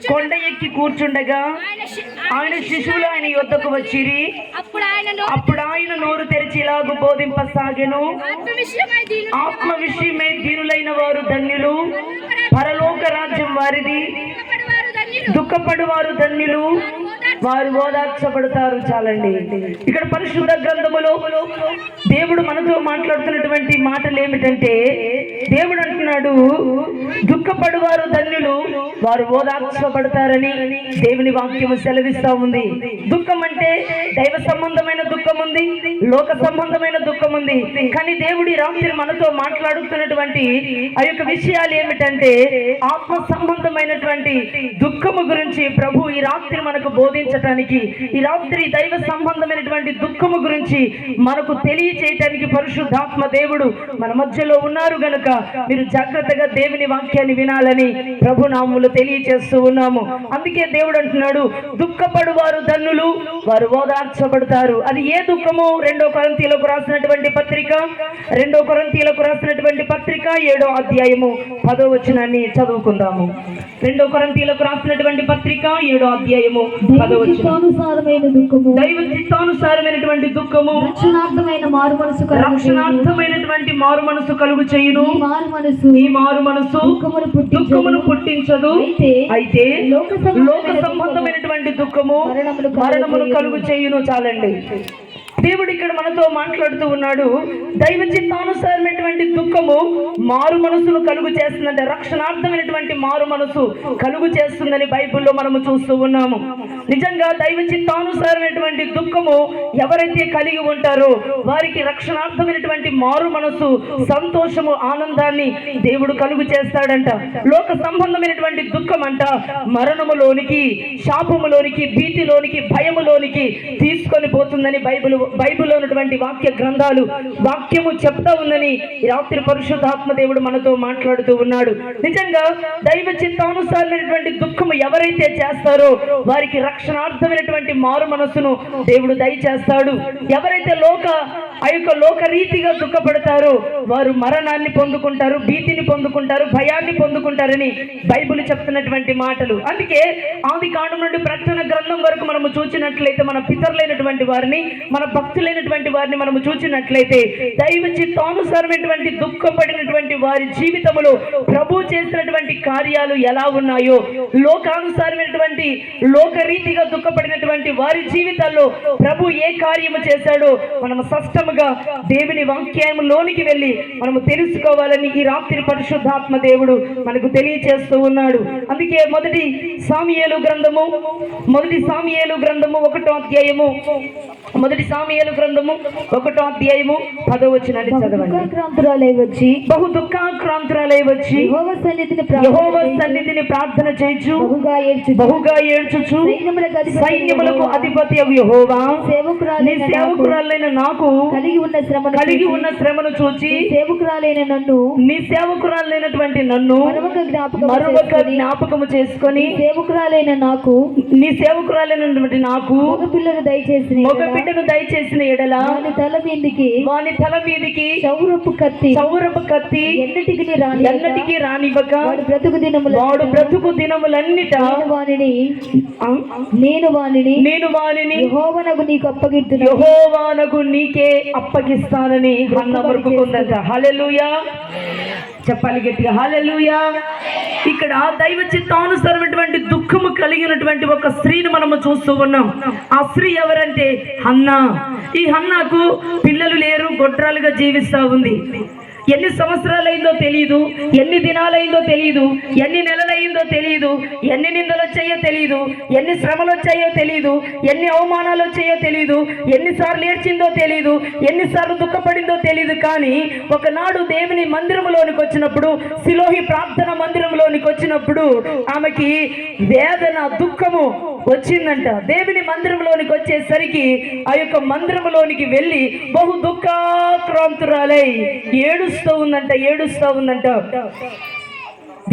కొండ ఎక్కి కూర్చుండగా ఆయన శిశువులు ఆయన యొద్దకు వచ్చిరి. అప్పుడు ఆయన నోరు తెరిచి ఇలాగు బోధింపసాగెను, ఆత్మ విషయమై దీనులైన వారు ధన్యులు, పరలోక రాజ్యం వారిది. దుఃఖపడు వారు ధన్యులు, వారు ఓదార్చబడతారు. చాలండి. ఇక్కడ పరిశుద్ధ గ్రంథములో దేవుడు మనతో మాట్లాడుతున్నటువంటి మాటలు ఏమిటంటే, దేవుడు అంటున్నాడు, దుఃఖపడు వారు ధన్యులు, వారు ఓదార్చబడతారని దేవుని వాక్యము సెలవిస్తా ఉంది. దుఃఖం అంటే దైవ సంబంధమైన దుఃఖం ఉంది, లోక సంబంధమైన దుఃఖం ఉంది. కానీ దేవుడి రాత్రి మనతో మాట్లాడుతున్నటువంటి ఆ యొక్క విషయాలు ఏమిటంటే, ఆత్మ సంబంధమైనటువంటి దుఃఖము గురించి ప్రభు ఈ రాత్రి మనకు బోధించటానికి, ఈ రాత్రి దైవ సంబంధమైనటువంటి దుఃఖము గురించి మనకు తెలియచేయటానికి పరిశుద్ధాత్మ దేవుడు మన మధ్యలో ఉన్నారు గనుక మీరు జాగ్రత్తగా దేవుని వాక్యాన్ని వినాలని ప్రభు నామములో తెలియచేస్తూ ఉన్నాము. అందుకే దేవుడు అంటున్నాడు, దుఃఖపడు వారు ధన్యులు, వారు ఓదార్చబడతారు. అది ఏ దుఃఖము? 2 కొరింథీయులకు రాసినటువంటి పత్రిక 7వ అధ్యాయము 10వ వచనాన్ని చదువుకుందాము. 2 కొరింథీయులకు రాసినటువంటి పత్రిక 7వ అధ్యాయము 10వ వచనం. దైవ చిత్తానుసారమైనటువంటి దుఃఖము రక్షణార్థమైనటువంటి మారు మనసు కలుగు చేయును. ఈ మారు మనసు దుఃఖమును పుట్టించదు, అయితే లోక సంబంధమైనటువంటి దుఃఖము మరణమును కలుగు చేయును. చాలండి. దేవుడు ఇక్కడ మనతో మాట్లాడుతూ ఉన్నాడు, దైవ చిత్తానుసారమైనటువంటి దుఃఖము మారు మనసును కలుగు చేస్తుందంటే, రక్షణార్థమైనటువంటి మారు మనసు కలుగు చేస్తుందని బైబిల్లో మనము చూస్తూ ఉన్నాము. నిజంగా దైవ చిత్తానుసారమైనటువంటి దుఃఖము ఎవరైతే కలిగి ఉంటారో వారికి రక్షణార్థమైనటువంటి మారు మనసు, సంతోషము, ఆనందాన్ని దేవుడు కలుగు చేస్తాడంట. లోక సంబంధమైనటువంటి దుఃఖం అంట మరణములోనికి, శాపములోనికి, భీతిలోనికి, భయములోనికి తీసుకొని పోతుందని బైబిల్లో ఉన్నటువంటి వాక్య గ్రంథాలు వాక్యము చెప్తా ఉందని రాత్రి పరిశుద్ధాత్మ దేవుడు మనతో మాట్లాడుతూ ఉన్నాడు. నిజంగా దైవ చిత్తానుసారమైనటువంటి దుఃఖము ఎవరైతే చేస్తారో వారికి రక్షణార్థమైనటువంటి మారు మనస్సును దేవుడు దయచేస్తాడు. ఎవరైతే లోక రీతిగా దుఃఖపడతారో వారు మరణాన్ని పొందుకుంటారు, భీతిని పొందుకుంటారు, భయాన్ని పొందుకుంటారని బైబిల్ చెప్తున్నటువంటి మాటలు. అందుకే ఆది కాండం నుండి ప్రకటన గ్రంథం వరకు మనము చూసినట్లయితే, మన పితరులైనటువంటి వారిని, మన భక్తులైనటువంటి వారిని మనము చూసినట్లయితే, దైవ చిత్తానుసారమైనటువంటి దుఃఖపడినటువంటి వారి జీవితంలో ప్రభు చేసినటువంటి కార్యాలు ఎలా ఉన్నాయో, లోకానుసారమైనటువంటి లోకరీతిగా దుఃఖపడినటువంటి వారి జీవితాల్లో ప్రభు ఏ కార్యము చేశాడో మనము స్పష్టంగా దేవుని వాక్యంలోనికి వెళ్ళి మనము తెలుసుకోవాలని ఈ రాత్రి పరిశుద్ధాత్మ దేవుడు మనకు తెలియచేస్తూ ఉన్నాడు. అందుకే మొదటి సాముయేలు గ్రంథము 1వ అధ్యాయము 10వ వచనాన్ని చదవండి. బహు దుఃఖాక్రాంతురాలై వచ్చి యెహోవా సన్నిధిని ప్రార్థన చేయుచు బహుగా ఏడ్చుచు, సైన్యములకు అధిపతి యెహోవా, నీ సేవకురాలైన నాకు కలిగి ఉన్న శ్రమను చూచి నీ సేవకురాలైనటువంటి నన్ను మరొక జ్ఞాపకము చేసుకొని నీ సేవకురాలైనటువంటి నాకు మగ బిడ్డను దయచేసిన ఎడల వాని తల మీదికి సౌరపు కత్తి ఎన్నటికి రానివ్వక వాడు బ్రతుకు దినములన్నిట నేను వానిని యెహోవానగు నీకే అప్పగిస్తానని హన్న మొక్కుకుందంట. హల్లెలూయా చెప్పాలి గట్టిగా, హల్లెలూయా. ఇక్కడ దైవ చిత్తానుసారమైనటువంటి దుఃఖము కలిగినటువంటి ఒక స్త్రీని మనము చూస్తూ ఉన్నాం. ఆ స్త్రీ ఎవరంటే హన్నా. ఈ హన్నాకు పిల్లలు లేరు, గొడ్రాలుగా జీవిస్తూ ఉంది. ఎన్ని సంవత్సరాలైందో తెలియదు, ఎన్ని దినాలైందో తెలియదు, ఎన్ని నెలలైందో తెలియదు, ఎన్ని నిందలు వచ్చాయో తెలియదు, ఎన్ని శ్రమలు వచ్చాయో తెలియదు, ఎన్ని అవమానాలు వచ్చాయో తెలియదు, ఎన్నిసార్లు ఏడ్చిందో తెలియదు, ఎన్నిసార్లు దుఃఖపడిందో తెలియదు. కానీ ఒకనాడు దేవుని మందిరంలోనికి వచ్చినప్పుడు, సిలోహి ప్రార్థన మందిరంలోనికి వచ్చినప్పుడు ఆమెకి వేదన, దుఃఖము వచ్చిందంట. దేవుని మందిరంలోనికి వచ్చేసరికి ఆ యొక్క మందిరంలోనికి వెళ్ళి బహు దుఃఖాక్రాంతురాలై ఏడుస్తూ ఉందంట.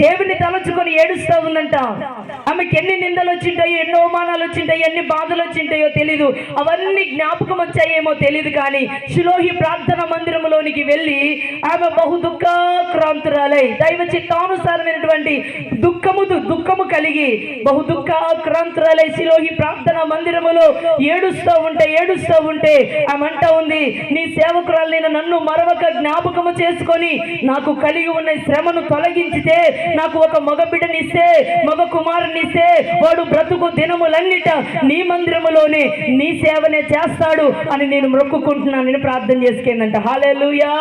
దేవుని తలచుకొని ఏడుస్తా ఉందంట. ఆమెకి ఎన్ని నిందలు వచ్చింటాయో, ఎన్ని అవమానాలు వచ్చింటాయో, ఎన్ని బాధలు వచ్చింటాయో తెలీదు. అవన్నీ జ్ఞాపకం వచ్చాయేమో తెలియదు. కానీ షిలోహి ప్రార్థన మందిరంలోనికి వెళ్ళి ఆమె బహు దుఃఖాక్రాంతురాలై దైవ చిత్తానుసారమైనటువంటి దుఃఖము కలిగి బహు దుఃఖాక్రాంతురాలై షిలోహి ప్రార్థన మందిరములో ఏడుస్తూ ఉంటే ఆమె అంటా ఉంది, నీ సేవకురాలైన నన్ను మరొక జ్ఞాపకము చేసుకొని నాకు కలిగి ఉన్న శ్రమను తొలగించితే, నాకు ఒక మగ బిడ్డనిస్తే, మగ కుమారునిస్తే, వాడు బ్రతుకు దినములన్నిట నీ మందిరములోనే నీ సేవనే చేస్తాడు అని నేను మొక్కుకుంటున్నానని ప్రార్థన చేసుకుందంట. హల్లెలూయా,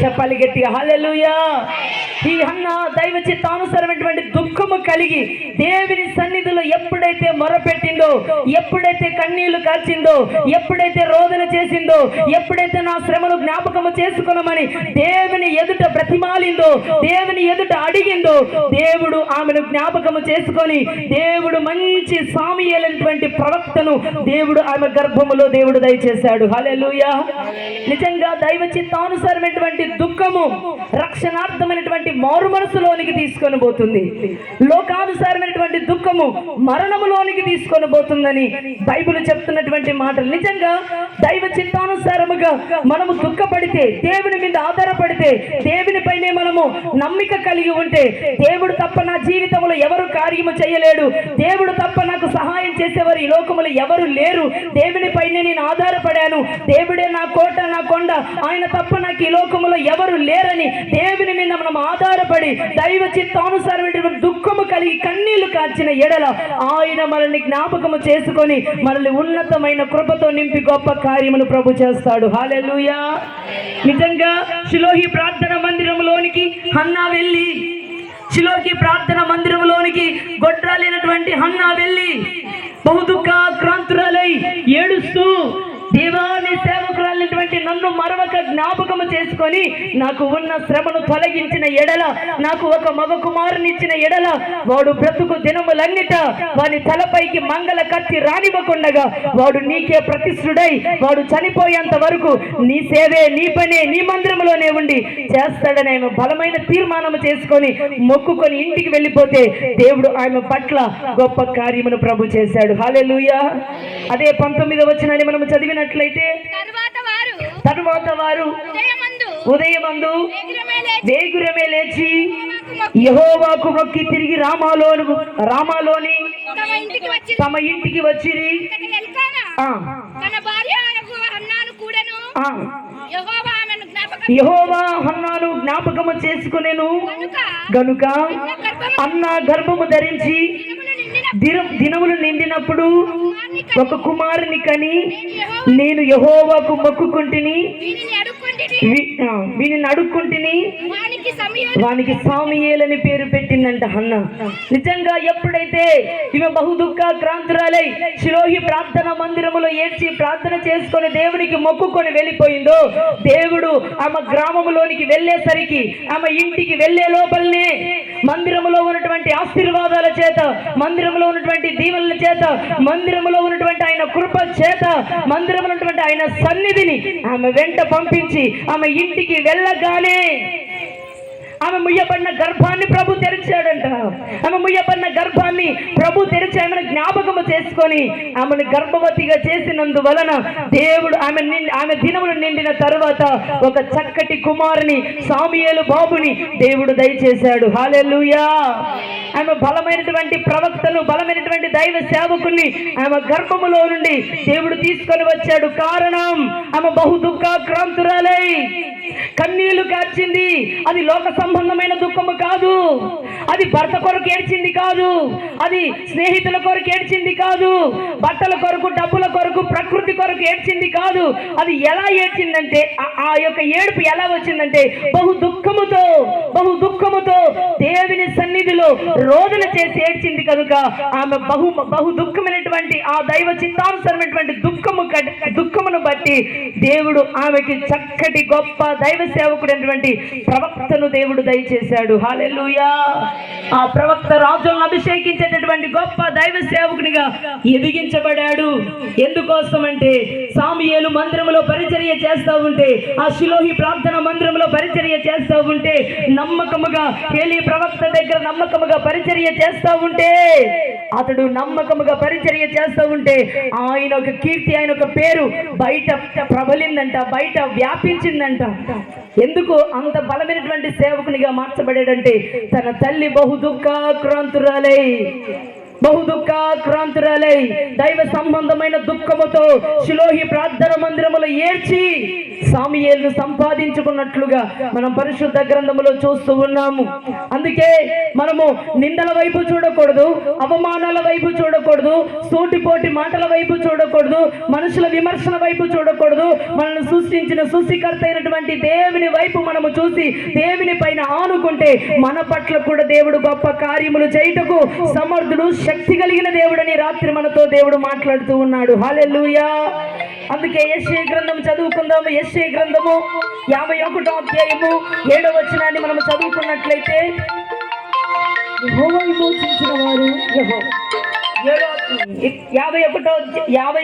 చెప్పాలి గట్టిగా హల్లెలూయా. ఈ హన్న దైవ చిత్తానుసారమైనటువంటి దుఃఖము కలిగి దేవుని సన్నిధిలో ఎప్పుడైతే మొరపెట్టిందో, ఎప్పుడైతే కన్నీళ్లు కార్చిందో, ఎప్పుడైతే రోదన చేసిందో, ఎప్పుడైతే నా శ్రమను జ్ఞాపకము చేసుకున్నామని దేవుని ఎదుట బ్రతిమాలిందో, దేవుని ఎదుట అడిగిందో, దేవుడు ఆమెను జ్ఞాపకము చేసుకొని దేవుడు మంచి సాముయేలైనటువంటి ప్రవక్తను దేవుడు ఆమె గర్భములో దేవుడు దయచేశాడు. హల్లెలూయా. నిజంగా దైవ చిత్తానుసారమైనటువంటి దుఃఖము రక్షణార్థమైనటువంటి మారు మనసులోనికి తీసుకొని పోతుంది. లోకానుసారమైనటువంటి దుఃఖము మరణములోనికి తీసుకొని పోతుందని బైబిల్ చెప్తున్నటువంటి మాటలు. నిజంగా దైవ చిత్తానుసారముగా మనము దుఃఖపడితే, దేవుని మీద ఆధారపడితే, దేవుని పైనే మనము నమ్మిక కలిగి ఉంటే, దేవుడు తప్ప నా జీవితంలో ఎవరు కార్యము చేయలేడు, దేవుడు తప్ప నాకు సహాయం చేసేవారు ఈ లోకములో ఎవరు లేరు, దేవుని పైనే నేను ఆధారపడాను, దేవుడే నా కోట నా కొండ, ఆయన తప్ప నాకు ఈ లోకములో ఎవరు లేరని దేవుని మీద మనం ఆధారపడి దైవ చిత్తానుసారమైన దుఃఖము కలిగి కన్నీళ్లు కార్చిన ఎడల ఆయన మనల్ని జ్ఞాపకము చేసుకొని మనల్ని ఉన్నతమైన కృపతో నింపి గొప్ప కార్యములు ప్రభు చేస్తాడు. హల్లెలూయా. నిజంగా షిలోహి ప్రార్థన మందిరంలోనికి హన్నా వెళ్ళి, షిలోహి ప్రార్థన మందిరంలోనికి గొడ్రాలైనటువంటి హన్నా వెళ్ళి బహు దుఃఖాక్రాంతురాలై ఏడుస్తూ, దేవాని సేవకురాలైనటువంటి నన్ను మరొక జ్ఞాపకము చేసుకొని నాకు ఉన్న శ్రమను తొలగించిన ఎడల, నాకు ఒక మగ కుమారునిచ్చిన ఎడల, వాడు బ్రతుకు దినములన్నిట వాని తలపైకి మంగళ కత్తి రానివ్వకుండగా వాడు నీకే ప్రతిష్ఠుడై వాడు చనిపోయేంత వరకు నీ సేవే, నీ పనే, నీ మందిరంలోనే ఉండి చేస్తాడని ఆమె బలమైన తీర్మానం చేసుకొని మొక్కుకొని ఇంటికి వెళ్ళిపోతే దేవుడు ఆమె పట్ల గొప్ప కార్యమును ప్రభు చేశాడు. హల్లెలూయా. అదే 19వ వచనాన్ని మనం చదివినట్లయితే, తరువాత వారు ఉదయమందు వేగురమే లేచి యెహోవాకు మొక్కి తిరిగి రామాలోని తమ ఇంటికి వచ్చిరి. యెహోవా హన్నాను జ్ఞాపకము చేసుకునేను గనుక అన్న గర్భము ధరించి దినములు నిండినప్పుడు ఒక కుమారుని కని నేను యెహోవాకు మొక్కుకుంటిని, వీనిని అడుక్కుంటిని, వానికి సాముయేలని పేరు పెట్టిందంట హన్న. నిజంగా ఎప్పుడైతే ఈమె బహు దుఃఖాక్రాంతురాలై షిలోహి ప్రార్థన మందిరములో ఏడ్చి ప్రార్థన చేసుకొని దేవునికి మొక్కుకొని వెళ్ళిపోయిందో, దేవుడు ఆమె గ్రామములోనికి వెళ్ళేసరికి, ఆమె ఇంటికి వెళ్ళే లోపలనే మందిరములో ఉన్నటువంటి ఆశీర్వాదాల చేత, మందిరములో ఉన్నటువంటి దీవెనల చేత, మందిరములో ఉన్నటువంటి ఆయన కృప చేత, మందిరములో ఉన్నటువంటి ఆయన సన్నిధిని ఆమె వెంట పంపించి ఆమె ఇంటికి వెళ్ళగానే ఆమె ముయ్యబడిన గర్భాన్ని ప్రభు తెరిచాడంట. ఆమె ముయ్యబడిన గర్భాన్ని ప్రభు తెరిచి ఆమెను జ్ఞాపకము చేసుకొని ఆమెను గర్భవతిగా చేసినందువలన దేవుడు ఆమె దినములు నిండిన తరువాత ఒక చక్కటి కుమారుని సాముయేలు బాబుని దేవుడు దయచేశాడు. హల్లెలూయా. ఆమె బలమైనటువంటి ప్రవక్తను, బలమైనటువంటి దైవ సేవకుని ఆమె గర్భములో నుండి దేవుడు తీసుకొని వచ్చాడు. కారణం ఆమె బహు దుఃఖాక్రాంతురాలై కన్నీళ్లు కార్చింది. అది లోక సంబంధమైన దుఃఖము కాదు, అది భర్త కొరకు ఏడ్చింది కాదు, అది స్నేహితుల కొరకు ఏడ్చింది కాదు, బట్టల కొరకు, డబ్బుల కొరకు, ప్రకృతి కొరకు ఏడ్చింది కాదు. అది ఎలా ఏడ్చిందంటే, ఆ యొక్క ఏడుపు ఎలా వచ్చిందంటే బహు దుఃఖముతో దేవుని సన్నిధిలో రోదన చేసి ఏడ్చింది కనుక ఆమె బహు దుఃఖమైనటువంటి ఆ దైవ చిత్తానుసరమైనటువంటి దుఃఖమును బట్టి దేవుడు ఆమెకి చక్కటి గొప్ప దైవ సేవకుడైనటువంటి ప్రవక్తను దేవుడు దయచేశాడు. హల్లెలూయా. ఆ ప్రవక్త రాజులను అభిషేకించేటటువంటి గొప్ప దైవ సేవకునిగా ఎదిగించబడాడు. ఎందుకోసం అంటే సాముయేలు మందిరంలో పరిచర్య చేస్తూ ఉంటే, ఆ షిలోహి ప్రార్థన మందిరంలో పరిచర్య చేస్తూ ఉంటే, నమ్మకముగా ఏలీ ప్రవక్త దగ్గర నమ్మకముగా పరిచర్య చేస్తూ ఉంటే, అతడు నమ్మకముగా పరిచర్య చేస్తూ ఉంటే ఆయన ఒక కీర్తి, ఆయన ఒక పేరు బయట ప్రబలిందంట, బయట వ్యాపించిందంట. ఎందుకు అంత బలమైనటువంటి సేవకునిగా మార్చబడాడంటే తన తల్లి బహు దుఃఖాక్రాంతురాలై దైవ సంబంధమైన దుఃఖముతో షిలోహి ప్రార్థన మందిరములో ఏడ్చి సాముయేలును సంపాదించుకున్నట్లుగా మనం పరిశుద్ధ గ్రంథములో చూస్తూ ఉన్నాము. అందుకే మనము నిందల వైపు చూడకూడదు, అవమానాల వైపు చూడకూడదు, సూటిపోటి మాటల వైపు చూడకూడదు, మనుషుల విమర్శన వైపు చూడకూడదు. మనల్ని సృష్టించిన సృష్టికర్త అయినటువంటి దేవుని వైపు మనము చూసి దేవుని పైన ఆనుకుంటే మన పట్ల కూడా దేవుడు గొప్ప కార్యములు చేయుటకు సమర్థుడు, శక్తి కలిగిన దేవుడని రాత్రి మనతో దేవుడు మాట్లాడుతూ ఉన్నాడు. హల్లెలూయా. అందుకే యెషయా గ్రంథం చదువుకుందాము. యెషయా గ్రంథము 51వ అధ్యాయము 7వ వచనాన్ని మనం చదువుకున్నట్లయితే, యెహోవా విమోచించిన వారు 51వ